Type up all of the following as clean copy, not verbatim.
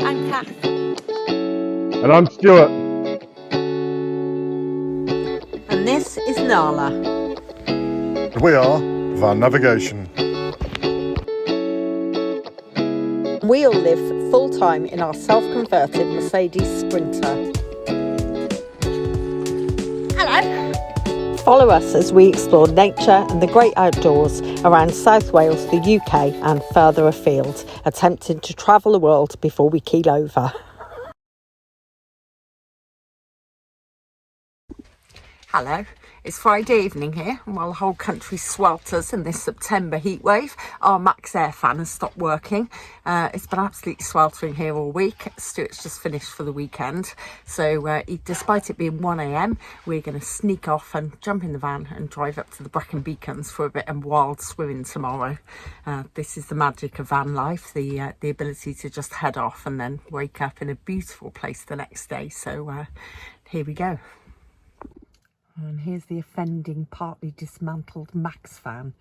I'm Kath. And I'm Stuart. And this is Nala. We are Van Navigation. We all live full-time in our self-converted Mercedes Sprinter. Hello. Follow us as we explore nature and the great outdoors around South Wales, the UK and further afield, attempting to travel the world before we keel over. Hello, it's Friday evening here, and while the whole country swelters in this September heatwave, our Max Air fan has stopped working. It's been absolutely sweltering here all week. Stuart's just finished for the weekend, so despite it being 1 a.m, we're going to sneak off and jump in the van and drive up to the Brecon Beacons for a bit of wild swimming tomorrow. This is the magic of van life, the ability to just head off and then wake up in a beautiful place the next day. So here we go. And here's the offending, partly dismantled Max fan.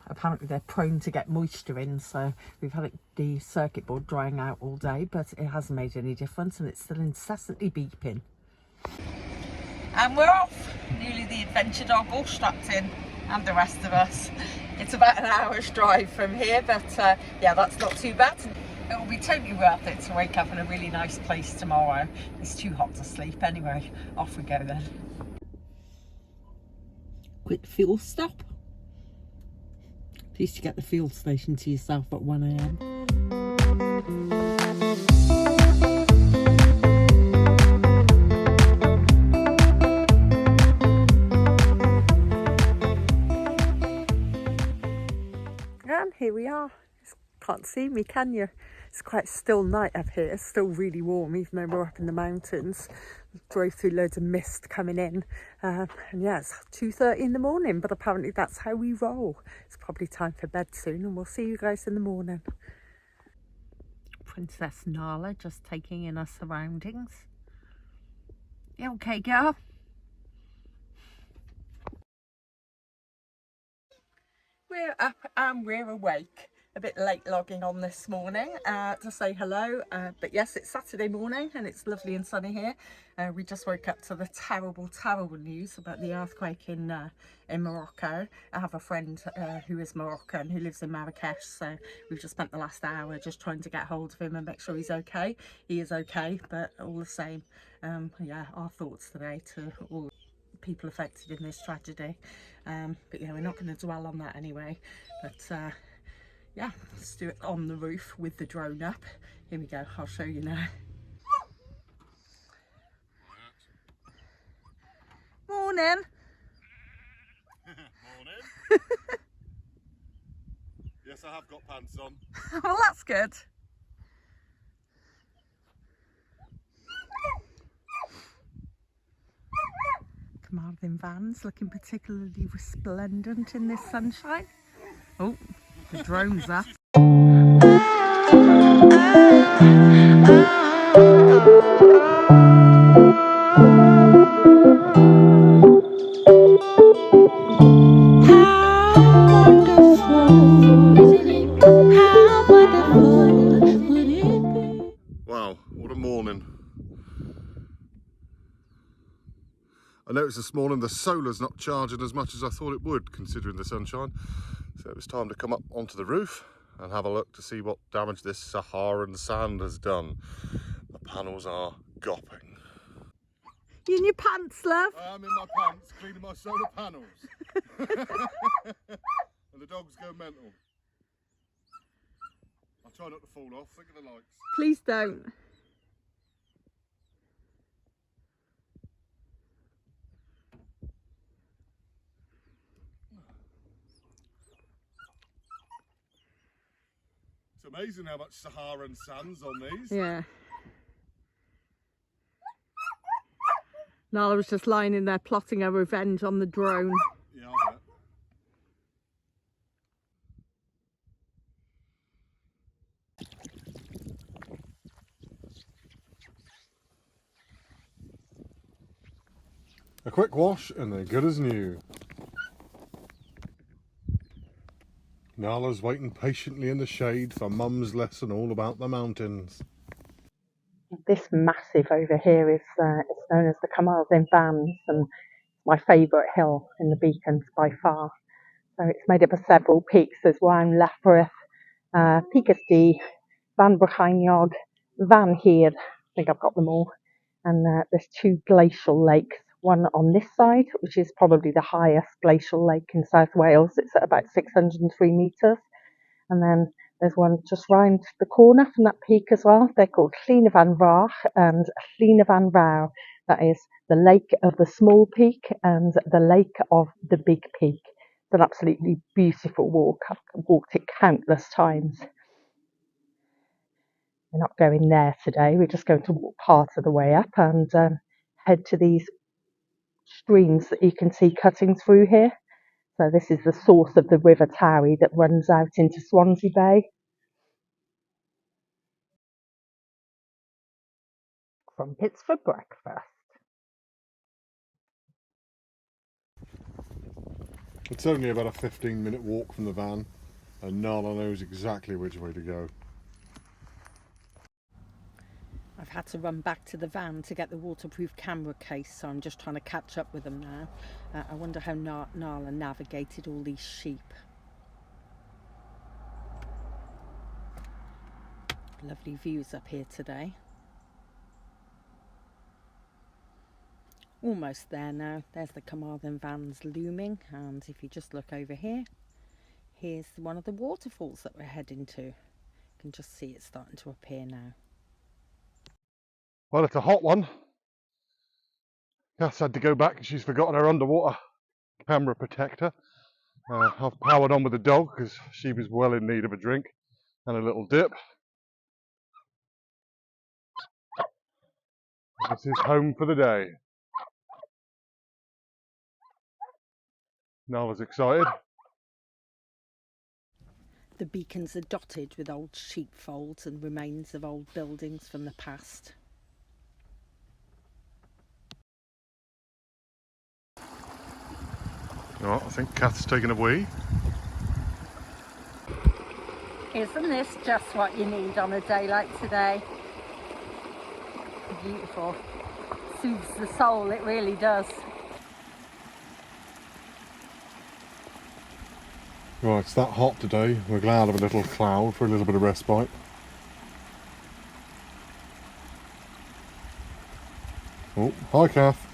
Apparently they're prone to get moisture in, so we've had the circuit board drying out all day, but it hasn't made any difference and it's still incessantly beeping. And we're off. Nearly the adventure dog all strapped in, and the rest of us. It's about an hour's drive from here, but yeah, that's not too bad. It will be totally worth it to wake up in a really nice place tomorrow. It's too hot to sleep anyway. Off we go then. Quick fuel stop. At least you get the fuel station to yourself at 1 a.m. And here we are. Can't see me, can you? It's quite a still night up here. It's still really warm, even though we're up in the mountains. We drove through loads of mist coming in. And yeah, it's 2:30 in the morning, but apparently that's how we roll. It's probably time for bed soon, and we'll see you guys in the morning. Princess Nala just taking in her surroundings. You okay, girl? We're up and we're awake. A bit late logging on this morning to say hello, but yes, it's Saturday morning and it's lovely and sunny here. We just woke up to the terrible news about the earthquake in Morocco. I have a friend who is Moroccan who lives in Marrakesh, so we've just spent the last hour just trying to get hold of him and make sure he's okay. He is okay, but all the same, yeah, our thoughts today to all people affected in this tragedy. But yeah, we're not going to dwell on that anyway, but yeah, let's do it on the roof with the drone up. Here we go, I'll show you now. Morning. Morning. Yes, I have got pants on. Well, that's good. Carmarthen vans looking particularly resplendent in this sunshine. Oh, the drone's up. Wow, what a morning. I noticed this morning the solar's not charging as much as I thought it would, considering the sunshine. So it was time to come up onto the roof and have a look to see what damage this Saharan sand has done. The panels are gopping. You in your pants, love? I am in my pants cleaning my solar panels. And the dogs go mental. I'll try not to fall off, think of the lights. Please don't. It's amazing how much Saharan sand's on these. Yeah. Nala was just lying in there plotting her revenge on the drone. Yeah, I bet. A quick wash and they're good as new. Nala's waiting patiently in the shade for Mum's lesson all about the mountains. This massive over here is it's known as the Carmarthen Vans, and my favourite hill in the Beacons by far. So it's made up of several peaks. There's Waun Llathbrith, Peakesdy, Van Brecon, Van Heer, I think I've got them all. And there's two glacial lakes, one on this side, which is probably the highest glacial lake in South Wales. It's at about 603 metres. And then there's one just round the corner from that peak as well. They're called Llyn Van Fach and Llyn Van Fawr. That is the lake of the small peak and the lake of the big peak. It's an absolutely beautiful walk. I've walked it countless times. We're not going there today. We're just going to walk part of the way up and head to these streams that you can see cutting through here. So this is the source of the River Towie that runs out into Swansea Bay. Crumpets for breakfast. It's only about a 15-minute walk from the van, and Nala knows exactly which way to go. I've had to run back to the van to get the waterproof camera case, so I'm just trying to catch up with them now. I wonder how Nala navigated all these sheep. Lovely views up here today. Almost there now. There's the Carmarthen Vans looming, and if you just look over here, here's one of the waterfalls that we're heading to. You can just see it starting to appear now. Well, it's a hot one. Kath's had to go back because she's forgotten her underwater camera protector. I've powered on with the dog because she was well in need of a drink and a little dip. This is home for the day. Nala's excited. The beacons are dotted with old sheepfolds and remains of old buildings from the past. Right, I think Kath's taking a wee. Isn't this just what you need on a day like today? Beautiful. Soothes the soul, it really does. Right, it's that hot today. We're glad of a little cloud for a little bit of respite. Oh, hi Kath.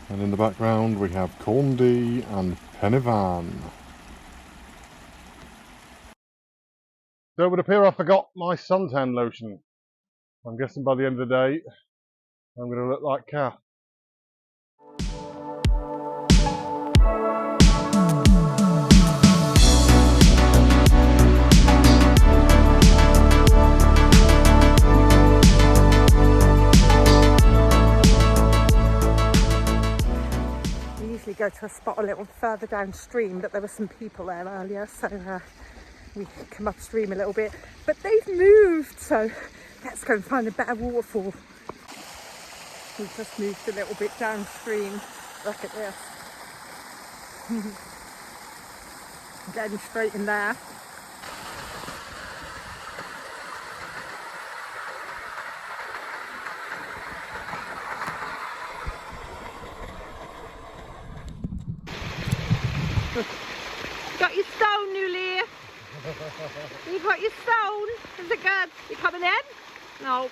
And in the background we have Corndy and Pennyvan. So it would appear I forgot my suntan lotion. I'm guessing by the end of the day I'm going to look like Kath. Go to a spot a little further downstream, but there were some people there earlier, so we come upstream a little bit, but they've moved, so let's go and find a better waterfall. We've just moved a little bit downstream. Look at this. Getting straight in there. Got your stone, Newly. You got your stone. Is it good? You coming in? No.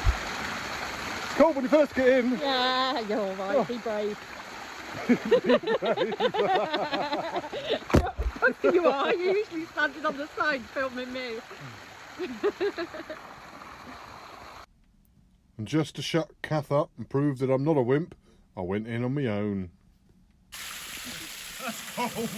It's cold when you first get in. Yeah, you're all right. Oh. Be brave. You are. You're usually standing on the side filming me. And just to shut Kath up and prove that I'm not a wimp, I went in on my own. That's cold.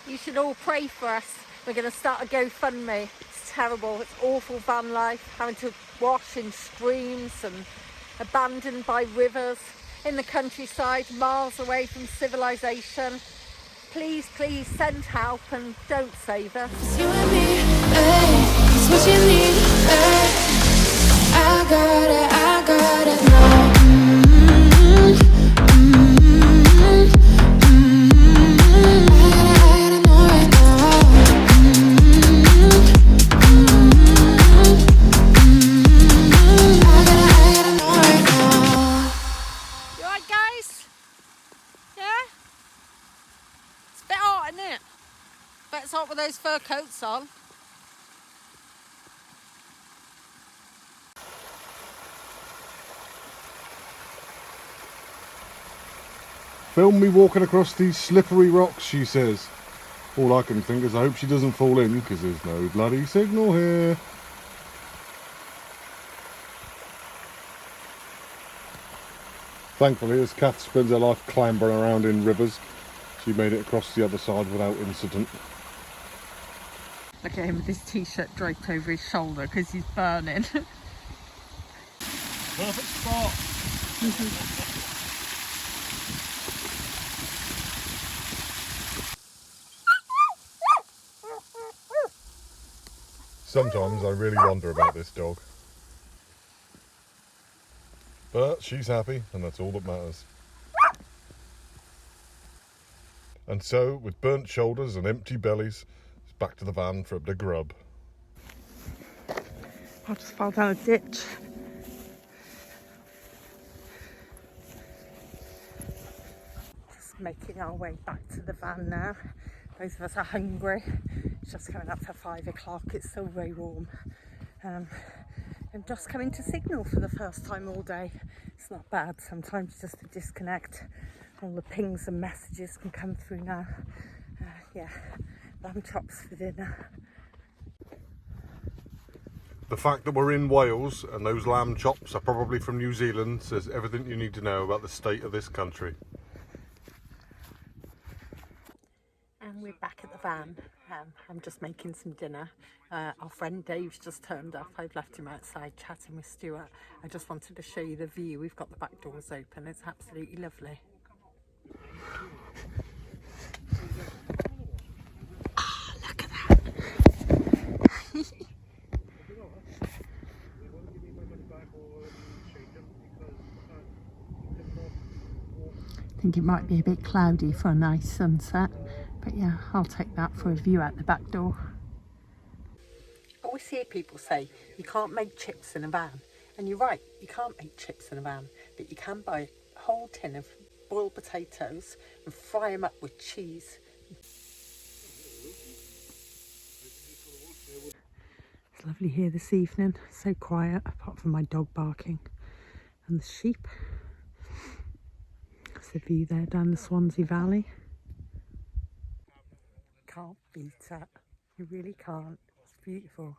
You should all pray for us. We're going to start a GoFundMe. It's terrible. It's awful van life, having to wash in streams and abandoned by rivers in the countryside, miles away from civilization. Please, please send help and don't save us. You and me, babe, it's what you need, babe. It's hot with those fur coats on. Film me walking across these slippery rocks, she says. All I can think is I hope she doesn't fall in, because there's no bloody signal here. Thankfully, as Kath spends her life clambering around in rivers, she made it across the other side without incident. Look at him with his t-shirt draped over his shoulder because he's burning. Perfect spot! Sometimes I really wonder about this dog. But she's happy, and that's all that matters. And so, with burnt shoulders and empty bellies, it's back to the van for a bit of grub. I just fell down a ditch. Just making our way back to the van now. Those of us are hungry. It's just coming up for 5 o'clock. It's still very warm. I'm just coming to signal for the first time all day. It's not bad. Sometimes just to disconnect. All the pings and messages can come through now. Yeah, lamb chops for dinner. The fact that we're in Wales and those lamb chops are probably from New Zealand says everything you need to know about the state of this country. And we're back at the van. I'm just making some dinner. Our friend Dave's just turned up. I've left him outside chatting with Stuart. I just wanted to show you the view. We've got the back doors open. It's absolutely lovely. Ah, look at that. I think it might be a bit cloudy for a nice sunset, but yeah, I'll take that for a view out the back door. I always hear people say you can't make chips in a van, and you're right, you can't make chips in a van, but you can buy a whole tin of boiled potatoes and fry them up with cheese. It's lovely here this evening, so quiet apart from my dog barking and the sheep. There's the view there down the Swansea Valley. Can't beat it, you really can't. It's beautiful.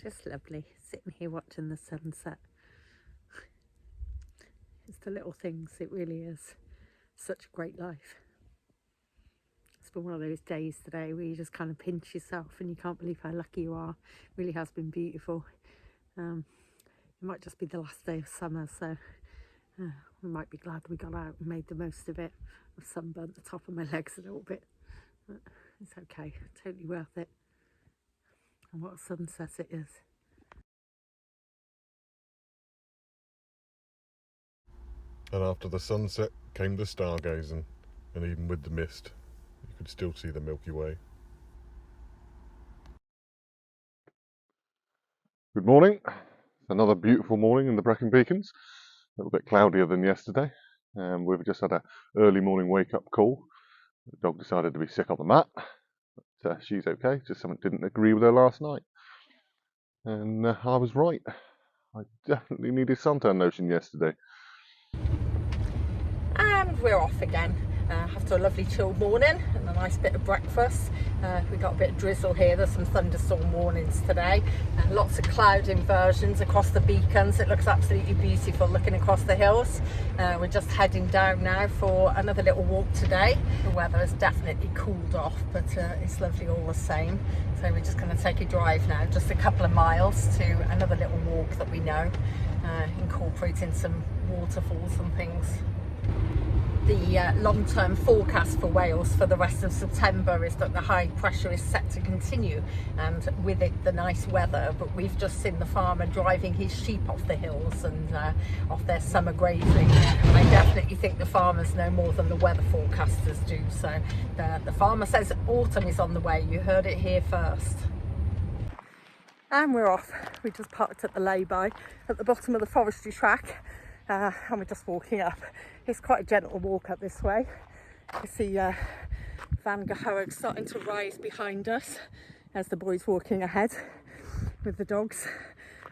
Just lovely, sitting here watching the sunset. It's the little things, it really is. Such a great life. It's been one of those days today where you just kind of pinch yourself and you can't believe how lucky you are. It really has been beautiful. It might just be the last day of summer, so we might be glad we got out and made the most of it. I've sunburnt the top of my legs a little bit, but it's okay, totally worth it. And what a sunset it is. And after the sunset came the stargazing, and even with the mist, you could still see the Milky Way. Good morning. Another beautiful morning in the Brecon Beacons. A little bit cloudier than yesterday. We've just had an early morning wake-up call. The dog decided to be sick on the mat, but she's okay. Just something didn't agree with her last night. And I was right. I definitely needed suntan lotion yesterday. And we're off again. After a lovely chill morning and a nice bit of breakfast. We got a bit of drizzle here. There's some thunderstorm warnings today. Lots of cloud inversions across the beacons. It looks absolutely beautiful looking across the hills. We're just heading down now for another little walk today. The weather has definitely cooled off, but it's lovely all the same. So we're just going to take a drive now, just a couple of miles to another little walk that we know, incorporating some waterfalls and things. The long-term forecast for Wales for the rest of September is that the high pressure is set to continue, and with it the nice weather. But we've just seen the farmer driving his sheep off the hills and off their summer grazing. I definitely think the farmers know more than the weather forecasters do. So the farmer says autumn is on the way. You heard it here first. And we're off. We just parked at the lay-by at the bottom of the forestry track, and we're just walking up. It's quite a gentle walk up this way. You see Van Gogh starting to rise behind us as the boys walking ahead with the dogs.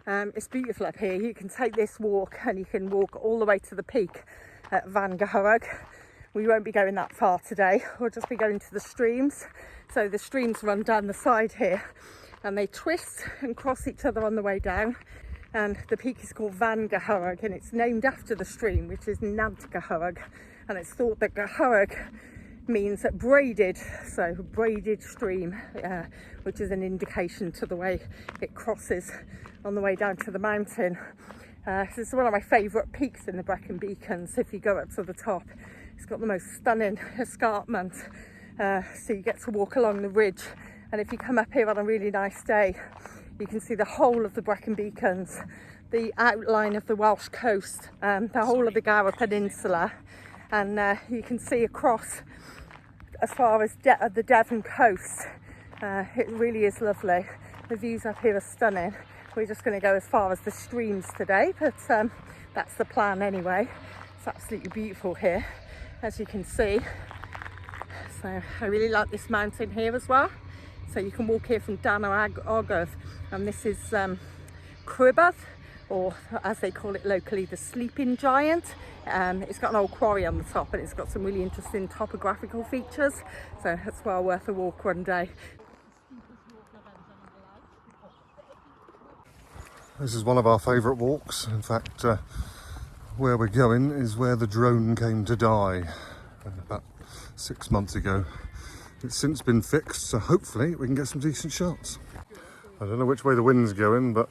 It's beautiful up here. You can take this walk and you can walk all the way to the peak at Van Gogh. We won't be going that far today. We'll just be going to the streams. So the streams run down the side here and they twist and cross each other on the way down. And the peak is called Van Gogh, and it's named after the stream, which is Nant Gogh, and it's thought that Gogh means braided, so braided stream, which is an indication to the way it crosses on the way down to the mountain. This is one of my favourite peaks in the Brecon Beacons. If you go up to the top, it's got the most stunning escarpment, so you get to walk along the ridge, and if you come up here on a really nice day, you can see the whole of the Brecon Beacons, the outline of the Welsh coast, the whole of the Gower Peninsula, and you can see across as far as the Devon coast. It really is lovely. The views up here are stunning. We're just going to go as far as the streams today, but that's the plan anyway. It's absolutely beautiful here, as you can see. So I really like this mountain here as well. So you can walk here from Bannau Argoth, and this is Cribbath, or as they call it locally, the Sleeping Giant. It's got an old quarry on the top, and it's got some really interesting topographical features, so it's well worth a walk one day. This is one of our favourite walks. In fact, where we're going is where the drone came to die about 6 months ago. It's since been fixed, so hopefully we can get some decent shots. I don't know which way the wind's going, but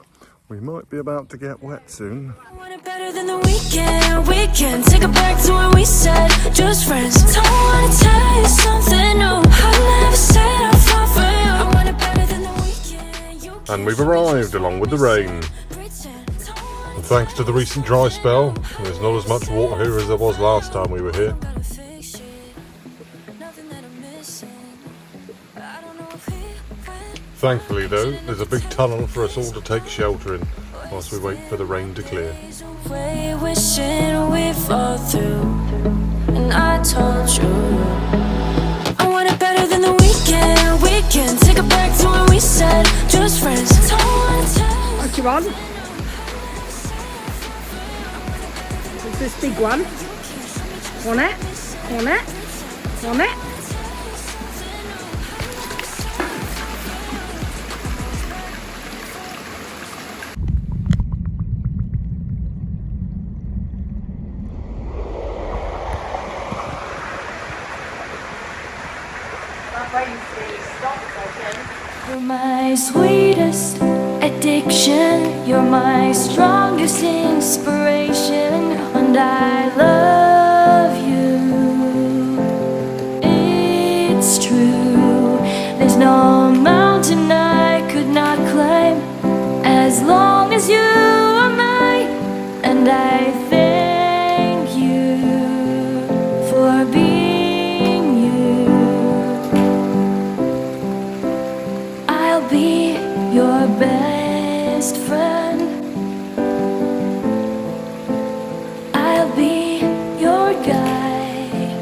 we might be about to get wet soon. I want it better than the weekend. We can take it back to when we said just friends. Don't wanna tell you something new. I never said I'll fall for you. I want it better than the weekend. And we've arrived along with the rain. And thanks to the recent dry spell, there's not as much water here as there was last time we were here. Thankfully though, there's a big tunnel for us all to take shelter in whilst we wait for the rain to clear. Wishing we fall through, and I told you I want it better than the weekend. We can take it back to when we said just friends. Don't wanna tell. What do you want? Is this big one? Want it? Want it? Want it? You're my sweetest addiction, you're my strongest inspiration, and I love you. It's true, there's no mountain I could not climb as long as you are mine, and I thank you for being you. I'll be your best friend. I'll be your guide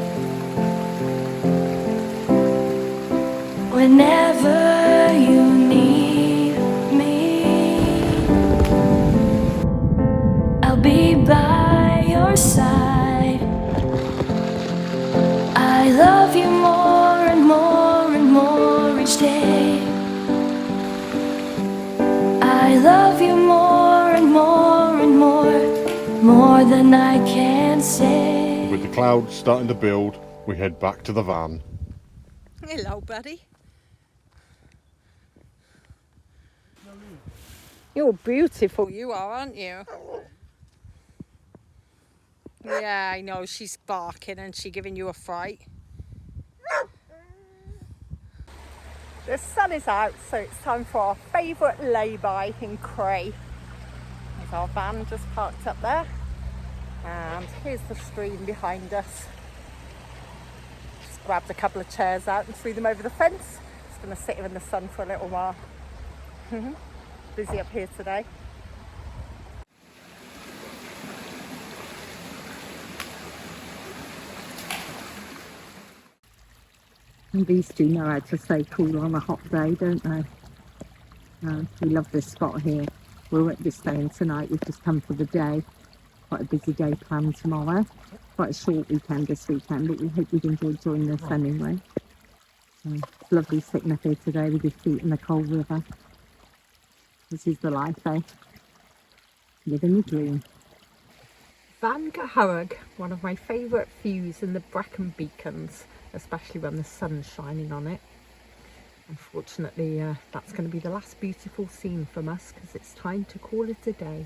whenever you need me. I'll be by your side. I love you more and more and more each day. I love you more and more and more than I can say. With the clouds starting to build, we head back to the van. Hello, buddy. You're beautiful, you are, aren't you? Yeah, I know, she's barking and she giving you a fright. The sun is out, so it's time for our favourite lay-by in Cray. There's our van just parked up there. And here's the stream behind us. Just grabbed a couple of chairs out and threw them over the fence. Just going to sit here in the sun for a little while. Busy up here today. And these two know how to stay cool on a hot day, don't they? We love this spot here. We won't be staying tonight, we've just come for the day. Quite a busy day planned tomorrow. Quite a short weekend this weekend, but we hope you've enjoyed joining us anyway. It's lovely sitting up here today with your feet in the cold river. This is the life, eh? Living the dream. Van Gogh, one of my favourite views in the Brecon Beacons, especially when the sun's shining on it. Unfortunately, that's going to be the last beautiful scene from us because it's time to call it a day.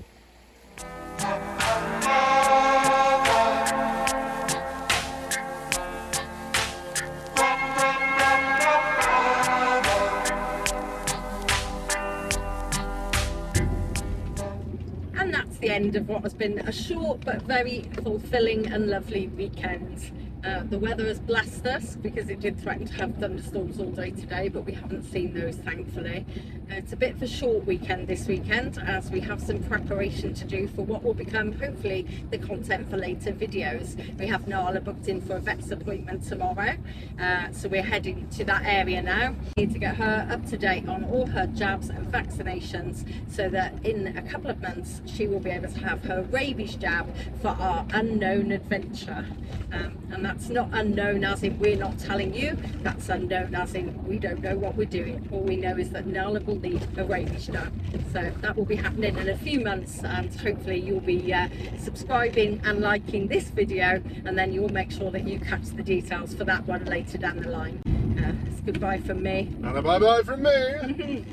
And that's the end of what has been a short but very fulfilling and lovely weekend. The weather has blessed us because it did threaten to have thunderstorms all day today, but we haven't seen those, thankfully. It's a bit of a short weekend this weekend as we have some preparation to do for what will become hopefully the content for later videos. We have Nala booked in for a vet's appointment tomorrow, so we're heading to that area now. We need to get her up to date on all her jabs and vaccinations so that in a couple of months she will be able to have her rabies jab for our unknown adventure. And that's not unknown as in we're not telling you, that's unknown as in we don't know what we're doing. All we know is that Nala will need a rabies jab. So that will be happening in a few months, and hopefully you'll be subscribing and liking this video, and then you'll make sure that you catch the details for that one later down the line. It's goodbye from me. And a bye bye from me.